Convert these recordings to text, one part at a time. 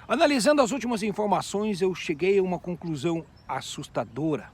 Analisando as últimas informações, eu cheguei a uma conclusão assustadora.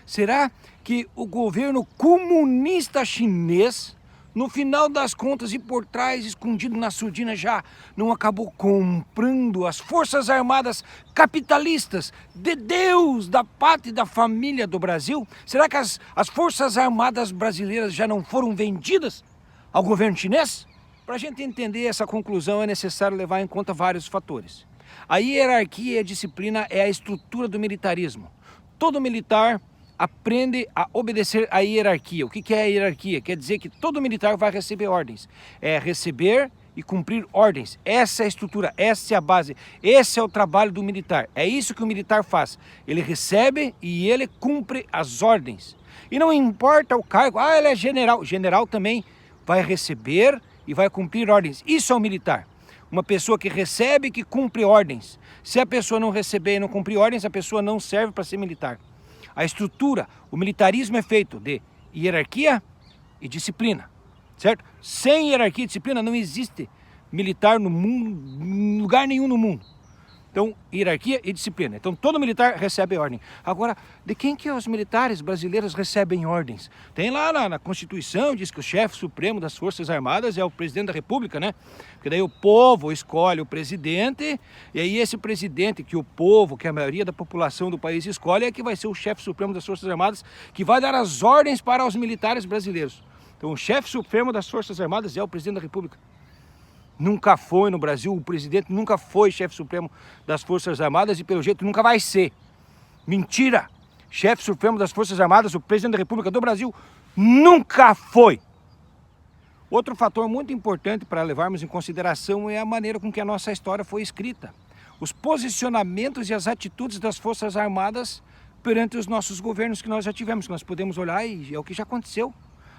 Será que o governo comunista chinês, no final das contas e por trás, escondido na surdina, já não acabou comprando as forças armadas capitalistas de Deus, da pátria e da família do Brasil? Será que as forças armadas brasileiras já não foram vendidas ao governo chinês? Para a gente entender essa conclusão é necessário levar em conta vários fatores. A hierarquia e a disciplina é a estrutura do militarismo. Todo militar aprende a obedecer à hierarquia. O que é a hierarquia? Quer dizer que todo militar vai receber ordens. É receber e cumprir ordens. Essa é a estrutura, essa é a base, esse é o trabalho do militar. É isso que o militar faz. Ele recebe e ele cumpre as ordens. E não importa o cargo, ele é general. General também vai receber e vai cumprir ordens. Isso é o militar. Uma pessoa que recebe e que cumpre ordens. Se a pessoa não receber e não cumprir ordens, a pessoa não serve para ser militar. A estrutura, o militarismo é feito de hierarquia e disciplina, certo? Sem hierarquia e disciplina não existe militar no mundo, em lugar nenhum no mundo. Então, hierarquia e disciplina. Então, todo militar recebe ordem. Agora, de quem que os militares brasileiros recebem ordens? Tem lá na Constituição, diz que o chefe supremo das Forças Armadas é o presidente da República, né? Porque daí o povo escolhe o presidente, e aí esse presidente que o povo, que a maioria da população do país escolhe, é que vai ser o chefe supremo das Forças Armadas, que vai dar as ordens para os militares brasileiros. Então, o chefe supremo das Forças Armadas é o presidente da República. Nunca foi no Brasil, o presidente nunca foi chefe supremo das Forças Armadas e pelo jeito nunca vai ser. Mentira! Chefe supremo das Forças Armadas, o presidente da República do Brasil, nunca foi. Outro fator muito importante para levarmos em consideração é a maneira com que a nossa história foi escrita. Os posicionamentos e as atitudes das Forças Armadas perante os nossos governos que nós já tivemos, que nós podemos olhar e é o que já aconteceu.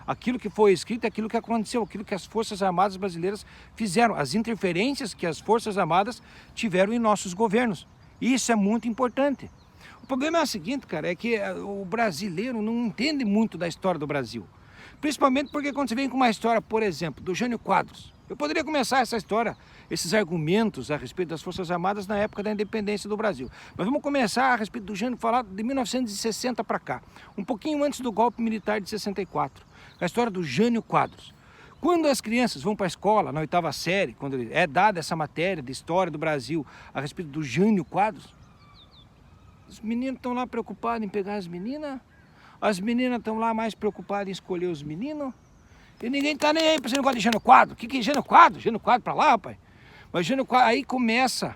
Aquilo que foi escrito é aquilo que aconteceu, aquilo que as Forças Armadas brasileiras fizeram, as interferências que as Forças Armadas tiveram em nossos governos. Isso é muito importante. O problema é o seguinte, cara, é que o brasileiro não entende muito da história do Brasil. Principalmente porque quando você vem com uma história, por exemplo, do Jânio Quadros. Eu poderia começar essa história, esses argumentos a respeito das Forças Armadas na época da independência do Brasil. Mas vamos começar a respeito do Jânio, falar de 1960 para cá, um pouquinho antes do golpe militar de 64. A história do Jânio Quadros. Quando as crianças vão para a escola, na 8ª série, quando é dada essa matéria de história do Brasil a respeito do Jânio Quadros, os meninos estão lá preocupados em pegar as meninas, as meninas estão lá mais preocupadas em escolher os meninos, e ninguém está nem aí para esse negócio de Jânio Quadros. O que é Jânio Quadros? Jânio Quadros para lá, rapaz. Mas Jânio Quadros, aí começa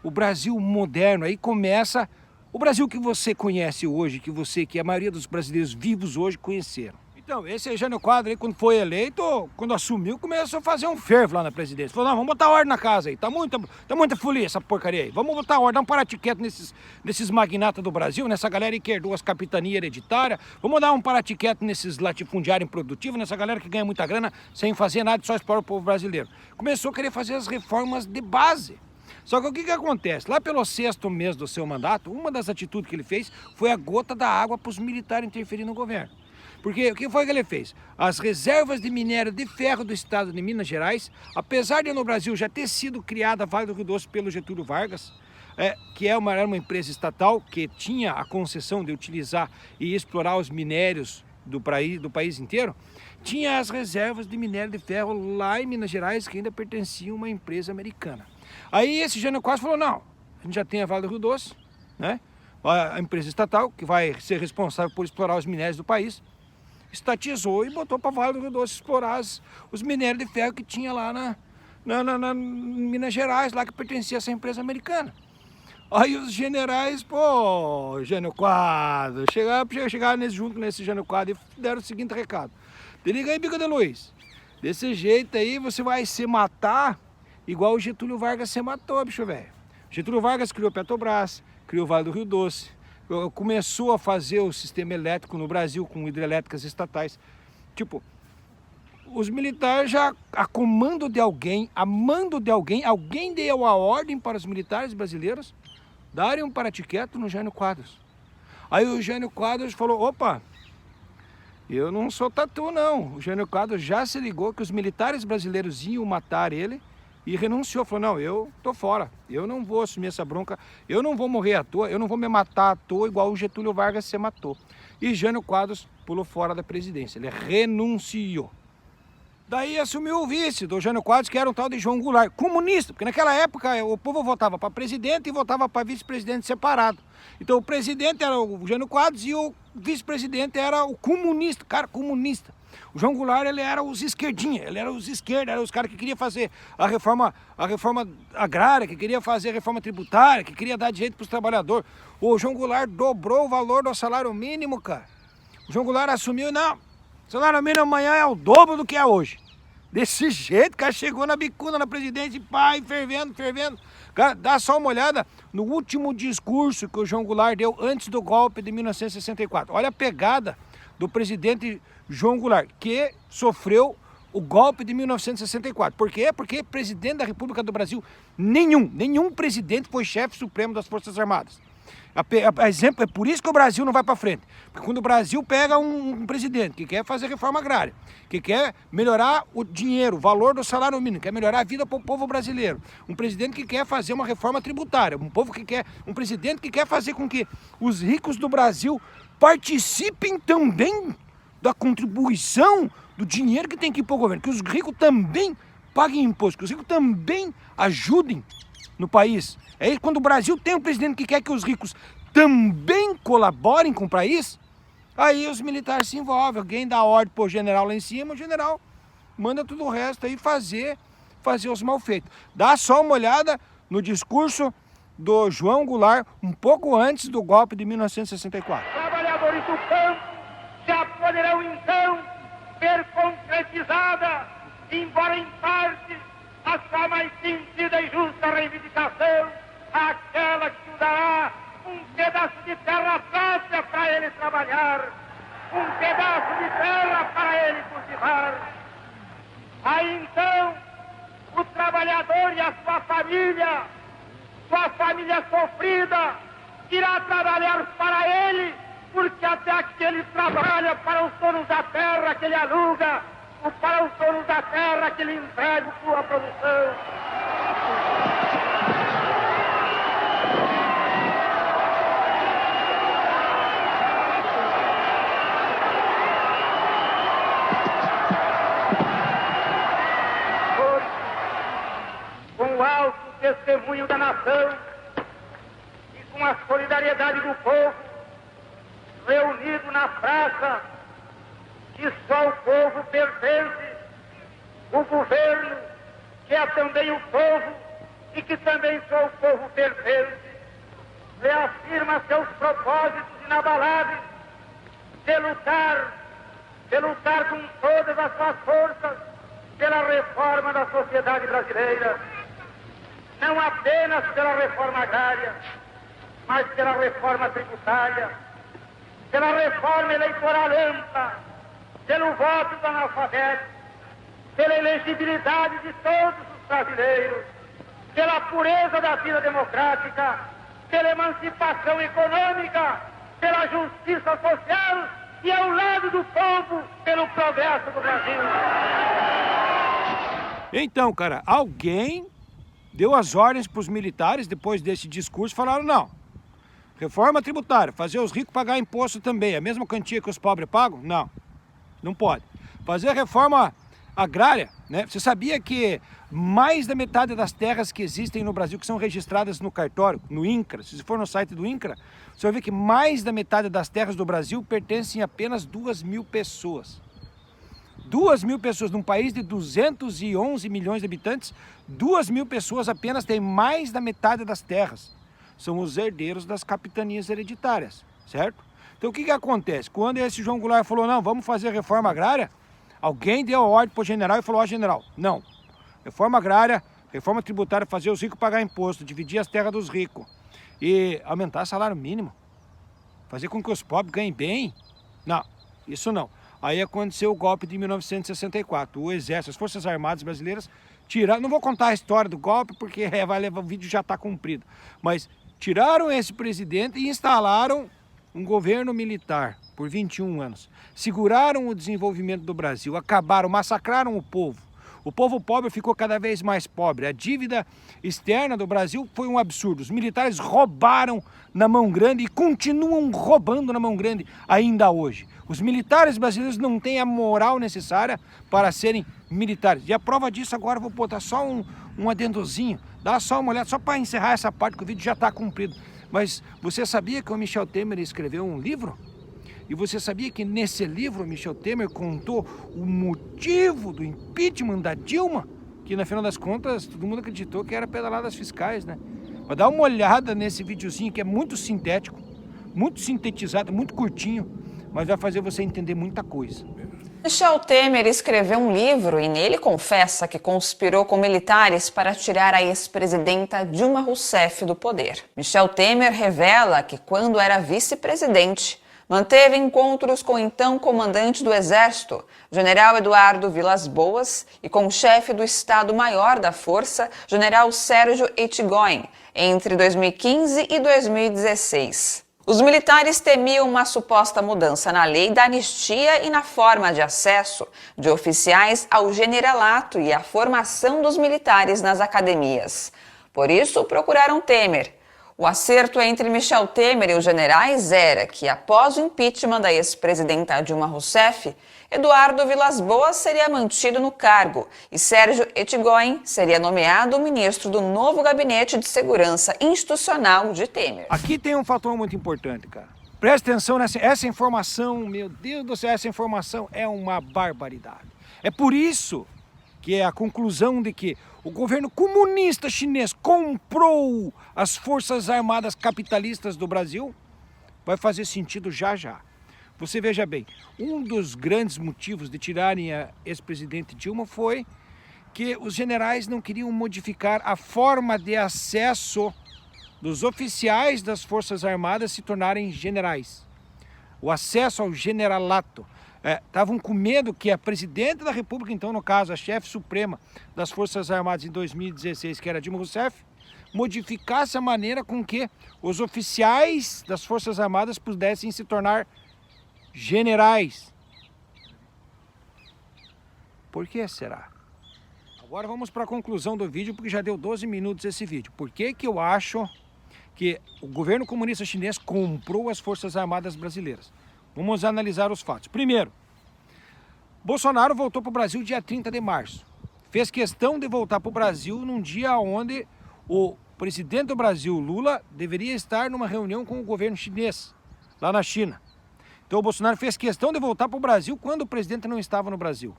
o Brasil moderno, aí começa o Brasil que você conhece hoje, que a maioria dos brasileiros vivos hoje conheceram. Então, esse Jânio Quadros aí, quando foi eleito, quando assumiu, começou a fazer um fervo lá na presidência. Falou, não, vamos botar ordem na casa aí, tá muita folia essa porcaria aí. Vamos botar ordem, vamos parar quieto nesses magnatas do Brasil, nessa galera que herdou as capitanias hereditárias. Vamos dar um parar quieto nesses latifundiários improdutivos, nessa galera que ganha muita grana sem fazer nada, só explorar o povo brasileiro. Começou a querer fazer as reformas de base. Só que o que acontece? Lá pelo 6º mês do seu mandato, uma das atitudes que ele fez foi a gota da água para os militares interferir no governo. Porque o que foi que ele fez? As reservas de minério de ferro do estado de Minas Gerais, apesar de no Brasil já ter sido criada a Vale do Rio Doce pelo Getúlio Vargas, que era uma empresa estatal que tinha a concessão de utilizar e explorar os minérios do país inteiro, tinha as reservas de minério de ferro lá em Minas Gerais que ainda pertenciam a uma empresa americana. Aí esse Jânio Quadros falou, não, a gente já tem a Vale do Rio Doce, né? A empresa estatal que vai ser responsável por explorar os minérios do país, estatizou e botou para Vale do Rio Doce explorar os minérios de ferro que tinha lá na Minas Gerais, lá que pertencia a essa empresa americana. Aí os generais, pô, Jânio Quadros, chegaram junto nesse Jânio Quadros e deram o seguinte recado. Te liga aí, Bica de Luz, desse jeito aí você vai se matar igual o Getúlio Vargas se matou, bicho velho. Getúlio Vargas criou Petrobras, criou o Vale do Rio Doce, começou a fazer o sistema elétrico no Brasil com hidrelétricas estatais. Tipo, os militares já, a comando de alguém, a mando de alguém, alguém deu a ordem para os militares brasileiros darem um paratiqueto no Jânio Quadros. Aí o Jânio Quadros falou, opa, eu não sou tatu não. O Jânio Quadros já se ligou que os militares brasileiros iam matar ele e renunciou, falou, não, eu tô fora, eu não vou assumir essa bronca, eu não vou morrer à toa, eu não vou me matar à toa igual o Getúlio Vargas se matou. E Jânio Quadros pulou fora da presidência, ele renunciou. Daí assumiu o vice do Jânio Quadros, que era um tal de João Goulart, comunista, porque naquela época o povo votava para presidente e votava para vice-presidente separado. Então o presidente era o Jânio Quadros e o vice-presidente era o comunista, cara comunista. O João Goulart, ele era os esquerdinha, ele era os esquerda, era os caras que queriam fazer a reforma agrária, que queria fazer a reforma tributária, que queria dar direito para os trabalhadores. O João Goulart dobrou o valor do salário mínimo, cara. O João Goulart assumiu, não, o salário mínimo amanhã é o dobro do que é hoje. Desse jeito, cara, chegou na bicuda na presidência, pai, fervendo. Cara, dá só uma olhada no último discurso que o João Goulart deu antes do golpe de 1964. Olha a pegada do presidente João Goulart, que sofreu o golpe de 1964. Por quê? Porque presidente da República do Brasil, nenhum presidente foi chefe supremo das Forças Armadas. Exemplo, é por isso que o Brasil não vai para frente. Porque quando o Brasil pega um presidente que quer fazer reforma agrária, que quer melhorar o dinheiro, o valor do salário mínimo, quer melhorar a vida para o povo brasileiro, um presidente que quer fazer uma reforma tributária, um presidente que quer fazer com que os ricos do Brasil participem também da contribuição do dinheiro que tem que ir para o governo, que os ricos também paguem imposto, que os ricos também ajudem no país. É quando o Brasil tem um presidente que quer que os ricos também colaborem com o país, aí os militares se envolvem, alguém dá ordem para o general lá em cima, o general manda tudo o resto aí fazer os malfeitos. Dá só uma olhada no discurso do João Goulart, um pouco antes do golpe de 1964. Trabalhadores do campo já poderão então ver concretizada, embora em parte, a sua mais sentida e justa reivindicação, aquela que o dará um pedaço de terra própria para ele trabalhar, um pedaço de terra para ele cultivar. Aí então, o trabalhador e a sua família sofrida, irá trabalhar para ele, porque até aqui ele trabalha para os donos da terra que ele aluga, ou para os donos da terra que ele entrega sua produção. Com o alto testemunho da nação e com a solidariedade do povo, reunido na praça que só o povo pertence, o governo, que é também o povo e que também só o povo pertence, reafirma seus propósitos inabaláveis de lutar com todas as suas forças pela reforma da sociedade brasileira, não apenas pela reforma agrária, mas pela reforma tributária, pela reforma eleitoral ampla, pelo voto do analfabeto, pela elegibilidade de todos os brasileiros, pela pureza da vida democrática, pela emancipação econômica, pela justiça social e, ao lado do povo, pelo progresso do Brasil. Então, cara, alguém deu as ordens para os militares depois desse discurso, falaram, não, reforma tributária, fazer os ricos pagar imposto também, a mesma quantia que os pobres pagam? Não pode. Fazer a reforma agrária, né? Você sabia que mais da metade das terras que existem no Brasil, que são registradas no cartório, no INCRA, se você for no site do INCRA, você vai ver que mais da metade das terras do Brasil pertencem a apenas 2.000 pessoas. 2.000 pessoas num país de 211 milhões de habitantes, 2.000 pessoas apenas têm mais da metade das terras. São os herdeiros das capitanias hereditárias, certo? Então o que acontece? Quando esse João Goulart falou, não, vamos fazer reforma agrária, alguém deu a ordem para o general e falou, ó, general, não, reforma agrária, reforma tributária, fazer os ricos pagar imposto, dividir as terras dos ricos e aumentar o salário mínimo, fazer com que os pobres ganhem bem. Não, isso não. Aí aconteceu o golpe de 1964, o Exército, as Forças Armadas Brasileiras tiraram, não vou contar a história do golpe porque vai levar, o vídeo já está cumprido, mas tiraram esse presidente e instalaram um governo militar por 21 anos. Seguraram o desenvolvimento do Brasil, acabaram, massacraram o povo. O povo pobre ficou cada vez mais pobre. A dívida externa do Brasil foi um absurdo. Os militares roubaram na mão grande e continuam roubando na mão grande ainda hoje. Os militares brasileiros não têm a moral necessária para serem militares. E a prova disso agora, eu vou botar só um adendozinho. Dá só uma olhada, só para encerrar essa parte, que o vídeo já está cumprido. Mas você sabia que o Michel Temer escreveu um livro? E você sabia que nesse livro o Michel Temer contou o motivo do impeachment da Dilma? Que no final das contas todo mundo acreditou que era pedaladas fiscais, né? Mas dá uma olhada nesse videozinho que é muito sintético, muito sintetizado, muito curtinho, mas vai fazer você entender muita coisa. Michel Temer escreveu um livro e nele confessa que conspirou com militares para tirar a ex-presidenta Dilma Rousseff do poder. Michel Temer revela que quando era vice-presidente, manteve encontros com o então comandante do Exército, general Eduardo Vilas Boas, e com o chefe do Estado-Maior da Força, general Sérgio Etchegoyen, entre 2015 e 2016. Os militares temiam uma suposta mudança na lei da anistia e na forma de acesso de oficiais ao generalato e a formação dos militares nas academias. Por isso, procuraram Temer. O acerto entre Michel Temer e os generais era que, após o impeachment da ex-presidenta Dilma Rousseff, Eduardo Vilas Boas seria mantido no cargo e Sérgio Etchegoyen seria nomeado ministro do novo Gabinete de Segurança Institucional de Temer. Aqui tem um fator muito importante, cara. Preste atenção essa informação, meu Deus do céu, essa informação é uma barbaridade. É por isso que é a conclusão de que o governo comunista chinês comprou as forças armadas capitalistas do Brasil, vai fazer sentido já já. Você veja bem, um dos grandes motivos de tirarem a ex-presidente Dilma foi que os generais não queriam modificar a forma de acesso dos oficiais das forças armadas se tornarem generais. O acesso ao generalato. Estavam com medo que a presidente da República, então no caso a chefe suprema das Forças Armadas em 2016, que era Dilma Rousseff, modificasse a maneira com que os oficiais das Forças Armadas pudessem se tornar generais. Por que será? Agora vamos para a conclusão do vídeo, porque já deu 12 minutos esse vídeo. Por que que eu acho que o governo comunista chinês comprou as Forças Armadas brasileiras? Vamos analisar os fatos. Primeiro, Bolsonaro voltou para o Brasil dia 30 de março. Fez questão de voltar para o Brasil num dia onde o presidente do Brasil, Lula, deveria estar numa reunião com o governo chinês, lá na China. Então o Bolsonaro fez questão de voltar para o Brasil quando o presidente não estava no Brasil.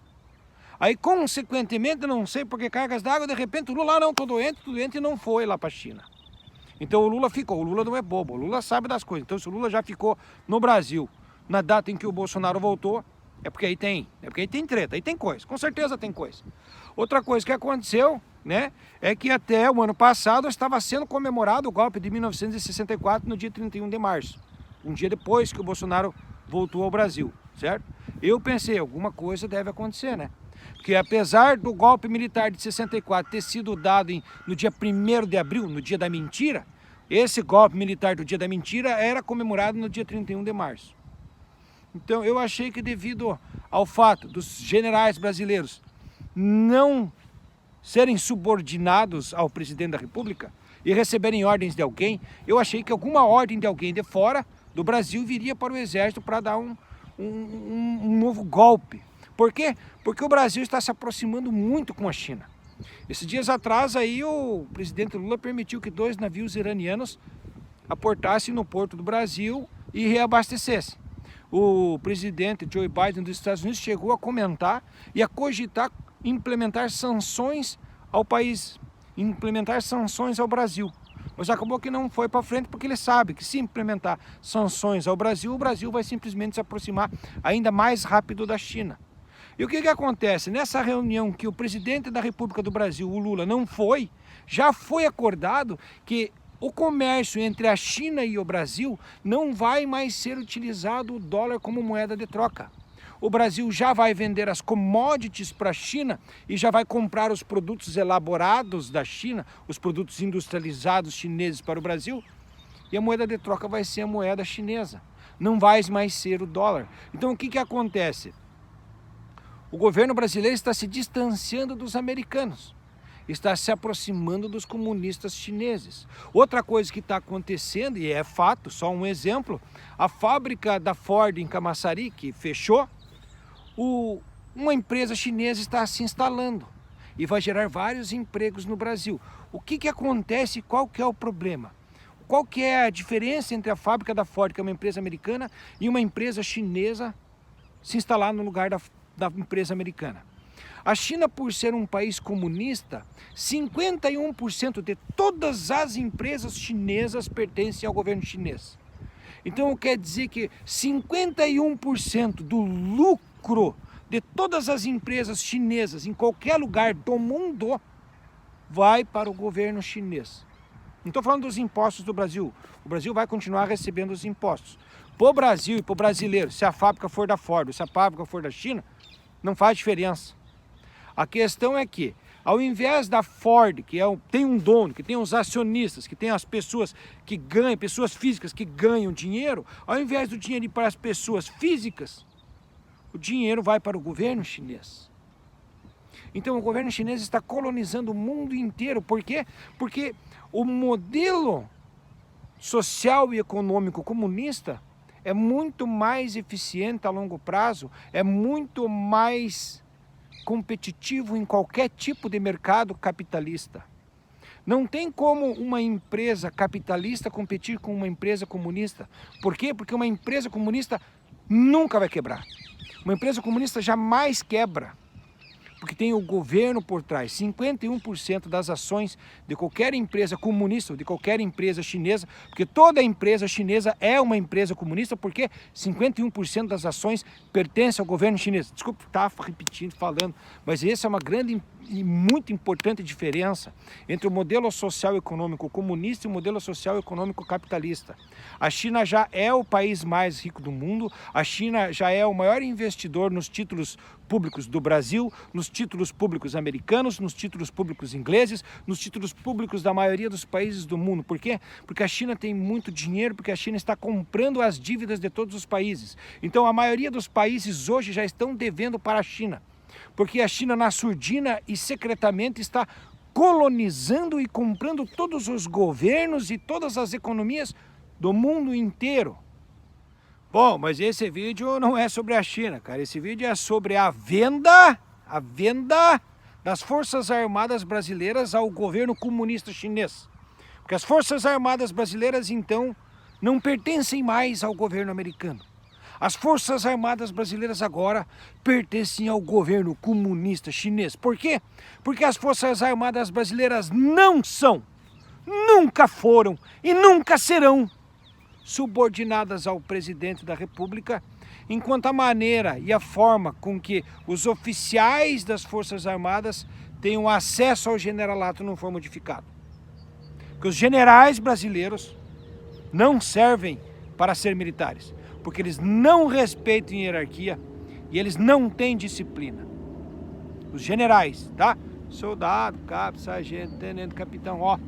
Aí, consequentemente, não sei por que cargas d'água, de repente o Lula, não, tô doente e não foi lá para a China. Então o Lula ficou, o Lula não é bobo, o Lula sabe das coisas. Então se o Lula já ficou no Brasil na data em que o Bolsonaro voltou, é porque aí tem treta, aí tem coisa, com certeza tem coisa. Outra coisa que aconteceu, né, é que até o ano passado estava sendo comemorado o golpe de 1964 no dia 31 de março, um dia depois que o Bolsonaro voltou ao Brasil, certo? Eu pensei, alguma coisa deve acontecer, né? Porque apesar do golpe militar de 64 ter sido dado no dia 1º de abril, no dia da mentira, esse golpe militar do dia da mentira era comemorado no dia 31 de março. Então eu achei que devido ao fato dos generais brasileiros não serem subordinados ao presidente da República e receberem ordens de alguém, eu achei que alguma ordem de alguém de fora do Brasil viria para o exército para dar um novo golpe. Por quê? Porque o Brasil está se aproximando muito com a China. Esses dias atrás aí o presidente Lula permitiu que 2 navios iranianos aportassem no porto do Brasil e reabastecessem. O presidente Joe Biden dos Estados Unidos chegou a comentar e a cogitar implementar sanções ao país, implementar sanções ao Brasil. Mas acabou que não foi para frente porque ele sabe que se implementar sanções ao Brasil, o Brasil vai simplesmente se aproximar ainda mais rápido da China. E o que acontece? Nessa reunião que o presidente da República do Brasil, o Lula, não foi, já foi acordado que o comércio entre a China e o Brasil não vai mais ser utilizado o dólar como moeda de troca. O Brasil já vai vender as commodities para a China e já vai comprar os produtos elaborados da China, os produtos industrializados chineses para o Brasil, e a moeda de troca vai ser a moeda chinesa, não vai mais ser o dólar. Então o que acontece? O governo brasileiro está se distanciando dos americanos, está se aproximando dos comunistas chineses. Outra coisa que está acontecendo, e é fato, só um exemplo, a fábrica da Ford em Camaçari, que fechou, uma empresa chinesa está se instalando e vai gerar vários empregos no Brasil. O que acontece? Qual que é o problema? Qual que é a diferença entre a fábrica da Ford, que é uma empresa americana, e uma empresa chinesa se instalar no lugar da empresa americana? A China, por ser um país comunista, 51% de todas as empresas chinesas pertencem ao governo chinês. Então quer dizer que 51% do lucro de todas as empresas chinesas em qualquer lugar do mundo vai para o governo chinês. Não estou falando dos impostos do Brasil. O Brasil vai continuar recebendo os impostos. Para o Brasil e para o brasileiro, se a fábrica for da Ford ou se a fábrica for da China, não faz diferença. A questão é que, ao invés da Ford, que tem um dono, que tem os acionistas, que tem as pessoas que ganham, pessoas físicas que ganham dinheiro, ao invés do dinheiro ir para as pessoas físicas, o dinheiro vai para o governo chinês. Então o governo chinês está colonizando o mundo inteiro. Por quê? Porque o modelo social e econômico comunista é muito mais eficiente a longo prazo, é muito mais competitivo em qualquer tipo de mercado capitalista. Não tem como uma empresa capitalista competir com uma empresa comunista. Por quê? Porque uma empresa comunista nunca vai quebrar. Uma empresa comunista jamais quebra, porque tem o governo por trás. 51% das ações de qualquer empresa comunista ou de qualquer empresa chinesa, porque toda empresa chinesa é uma empresa comunista, porque 51% das ações pertencem ao governo chinês. Desculpa estar repetindo, falando, mas essa é uma grande e muito importante diferença entre o modelo social econômico comunista e o modelo social econômico capitalista. A China já é o país mais rico do mundo, a China já é o maior investidor nos títulos públicos do Brasil, nos títulos públicos americanos, nos títulos públicos ingleses, nos títulos públicos da maioria dos países do mundo. Por quê? Porque a China tem muito dinheiro, porque a China está comprando as dívidas de todos os países. Então a maioria dos países hoje já estão devendo para a China, porque a China, na surdina e secretamente, está colonizando e comprando todos os governos e todas as economias do mundo inteiro. Bom, mas esse vídeo não é sobre a China, cara. Esse vídeo é sobre a venda das Forças Armadas Brasileiras ao governo comunista chinês. Porque as Forças Armadas Brasileiras, então, não pertencem mais ao governo americano. As Forças Armadas Brasileiras agora pertencem ao governo comunista chinês. Por quê? Porque as Forças Armadas Brasileiras não são, nunca foram e nunca serão subordinadas ao presidente da República, enquanto a maneira e a forma com que os oficiais das Forças Armadas tenham acesso ao generalato não for modificado. Porque os generais brasileiros não servem para ser militares, porque eles não respeitam hierarquia e eles não têm disciplina. Os generais, tá? Soldado, cabo, sargento, tenente, capitão, ó.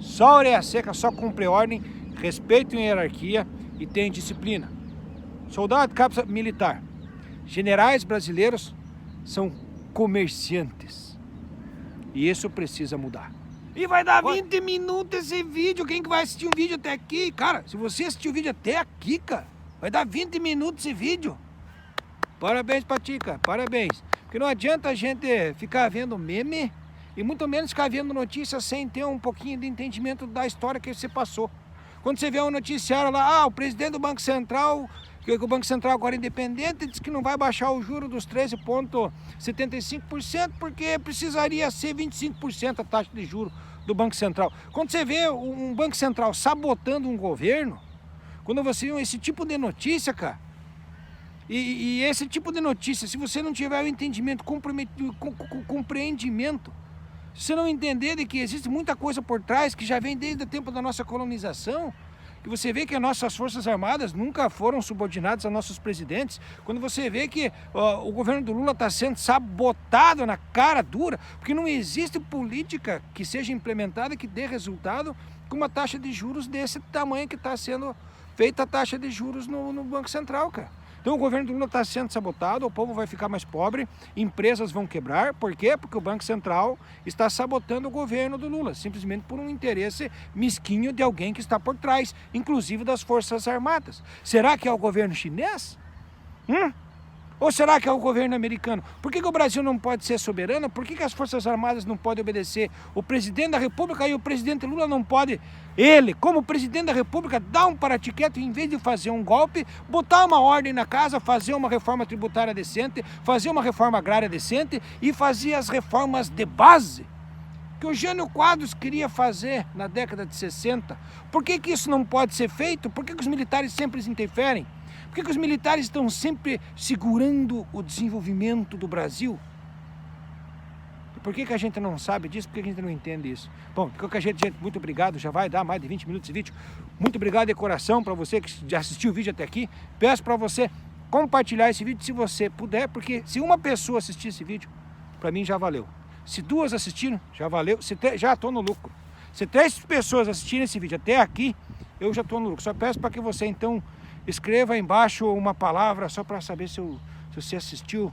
Só orelha seca, só cumpre ordem, respeitam hierarquia e têm disciplina. Soldado, cabo, militar. Generais brasileiros são comerciantes. E isso precisa mudar. E vai dar 20 minutos esse vídeo. Quem que vai assistir um vídeo até aqui? Cara, se você assistir o vídeo até aqui, cara, vai dar 20 minutos esse vídeo. Parabéns pra ti, cara. Parabéns. Porque não adianta a gente ficar vendo meme e muito menos ficar vendo notícias sem ter um pouquinho de entendimento da história que você passou. Quando você vê um noticiário lá, o presidente do Banco Central, que o Banco Central agora é independente, diz que não vai baixar o juro dos 13,75% porque precisaria ser 25% a taxa de juro do Banco Central. Quando você vê um Banco Central sabotando um governo, quando você vê esse tipo de notícia, cara, e esse tipo de notícia, se você não tiver o entendimento, compreendimento, se você não entender de que existe muita coisa por trás, que já vem desde o tempo da nossa colonização, que você vê que as nossas Forças Armadas nunca foram subordinadas a nossos presidentes, quando você vê que o governo do Lula está sendo sabotado na cara dura, porque não existe política que seja implementada que dê resultado com uma taxa de juros desse tamanho que está sendo feita a taxa de juros no Banco Central, cara. Então o governo do Lula está sendo sabotado, o povo vai ficar mais pobre, empresas vão quebrar. Por quê? Porque o Banco Central está sabotando o governo do Lula, simplesmente por um interesse mesquinho de alguém que está por trás, inclusive das Forças Armadas. Será que é o governo chinês? Ou será que é o governo americano? Por que o Brasil não pode ser soberano? Por que as Forças Armadas não podem obedecer? O presidente da República e o presidente Lula não podem, ele, como presidente da República, dar um paratiqueto, em vez de fazer um golpe, botar uma ordem na casa, fazer uma reforma tributária decente, fazer uma reforma agrária decente e fazer as reformas de base que o Jânio Quadros queria fazer na década de 60. Por que isso não pode ser feito? Por que os militares sempre se interferem? Por que os militares estão sempre segurando o desenvolvimento do Brasil? E por que a gente não sabe disso? Por que a gente não entende isso? Bom, de qualquer jeito, gente, muito obrigado. Já vai dar mais de 20 minutos de vídeo. Muito obrigado de coração para você que já assistiu o vídeo até aqui. Peço para você compartilhar esse vídeo se você puder, porque se uma pessoa assistir esse vídeo, para mim já valeu. Se 2 assistiram, já valeu. Já estou no lucro. Se 3 pessoas assistirem esse vídeo até aqui, eu já estou no lucro. Só peço para que você, então, escreva aí embaixo uma palavra só para saber se você assistiu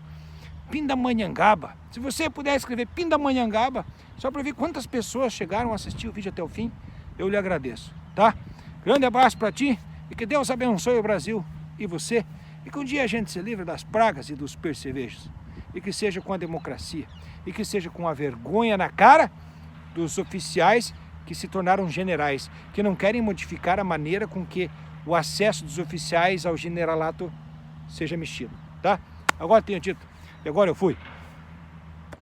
Pindamonhangaba. Se você puder escrever Pindamonhangaba, só para ver quantas pessoas chegaram a assistir o vídeo até o fim, eu lhe agradeço, tá? Grande abraço para ti e que Deus abençoe o Brasil e você. E que um dia a gente se livre das pragas e dos percevejos. E que seja com a democracia. E que seja com a vergonha na cara dos oficiais que se tornaram generais, que não querem modificar a maneira com que o acesso dos oficiais ao generalato seja mexido, tá? Agora tenho dito, e agora eu fui.